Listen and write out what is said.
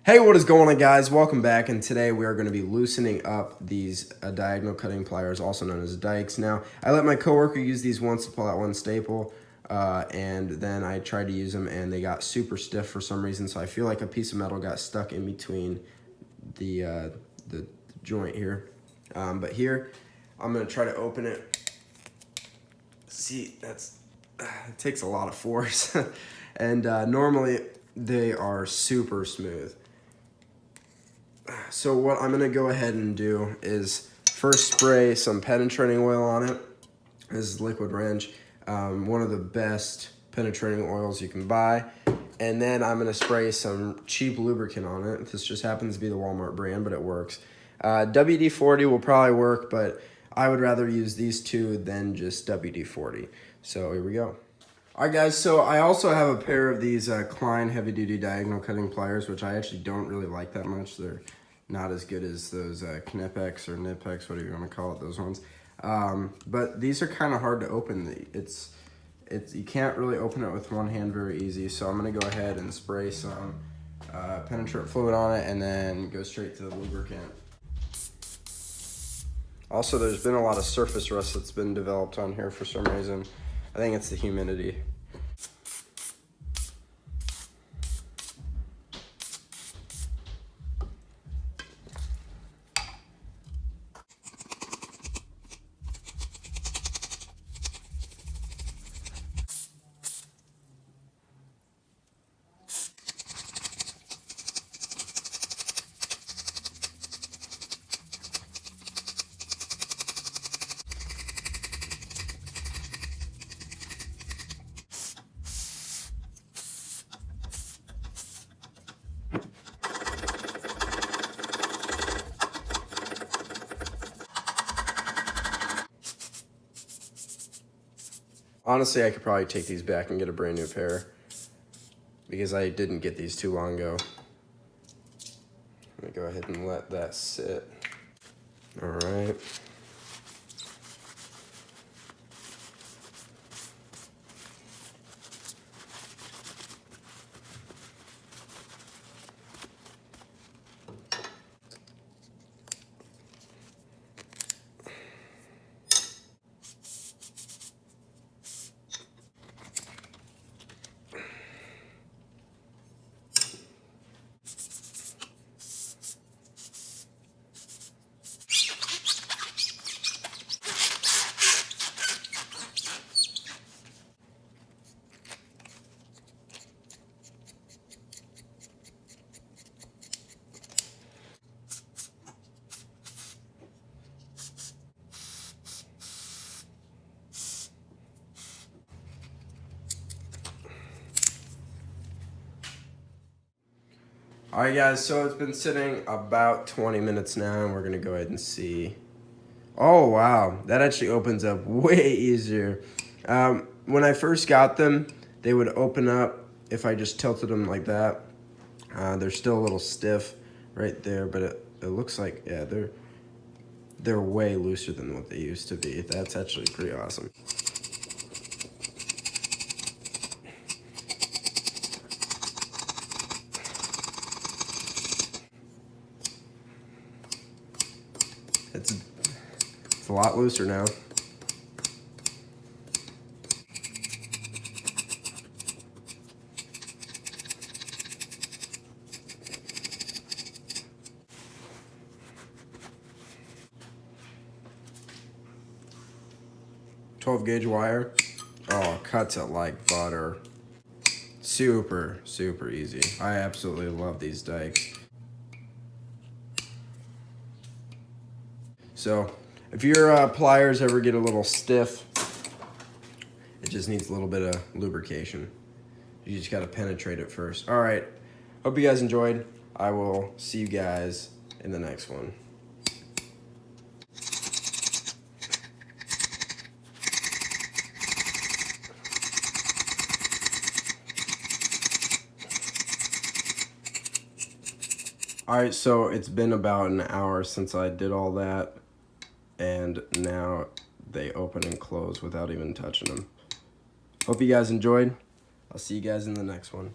Hey, what is going on, guys? Welcome back, and today we are going to be loosening up these diagonal cutting pliers, also known as Dykes. Now, I let my coworker use these once to pull out one staple, and then I tried to use them, and they got super stiff for some reason, so I feel like a piece of metal got stuck in between the joint here. But here, I'm going to try to open it. See, it takes a lot of force, and normally they are super smooth. So what I'm gonna go ahead and do is first spray some penetrating oil on it. This is liquid wrench, one of the best penetrating oils you can buy. And then I'm gonna spray some cheap lubricant on it. This just happens to be the Walmart brand, but it works. WD-40 will probably work, but I would rather use these two than just WD-40. So here we go. All right, guys, so I also have a pair of these Klein heavy-duty diagonal cutting pliers, which I actually don't really like that much. They're not as good as those Knipex or Knipex, whatever you want to call it, those ones. But these are kind of hard to open. You can't really open it with one hand very easy, so I'm going to go ahead and spray some penetrant fluid on it and then go straight to the lubricant. Also, there's been a lot of surface rust that's been developed on here for some reason. I think it's the humidity. Honestly, I could probably take these back and get a brand new pair because I didn't get these too long ago. Let me go ahead and let that sit. All right. All right, guys, so it's been sitting about 20 minutes now, and we're gonna go ahead and see. Oh, wow, that actually opens up way easier. When I first got them, they would open up if I just tilted them like that. They're still a little stiff right there, but it looks like, yeah, they're way looser than what they used to be. That's actually pretty awesome. It's a lot looser now. .12 gauge wire. Oh, cuts it like butter. Super, super easy. I absolutely love these Dykes. So, if your pliers ever get a little stiff, it just needs a little bit of lubrication. You just gotta penetrate it first. All right, hope you guys enjoyed. I will see you guys in the next one. All right, so it's been about an hour since I did all that, and now they open and close without even touching them. Hope you guys enjoyed. I'll see you guys in the next one.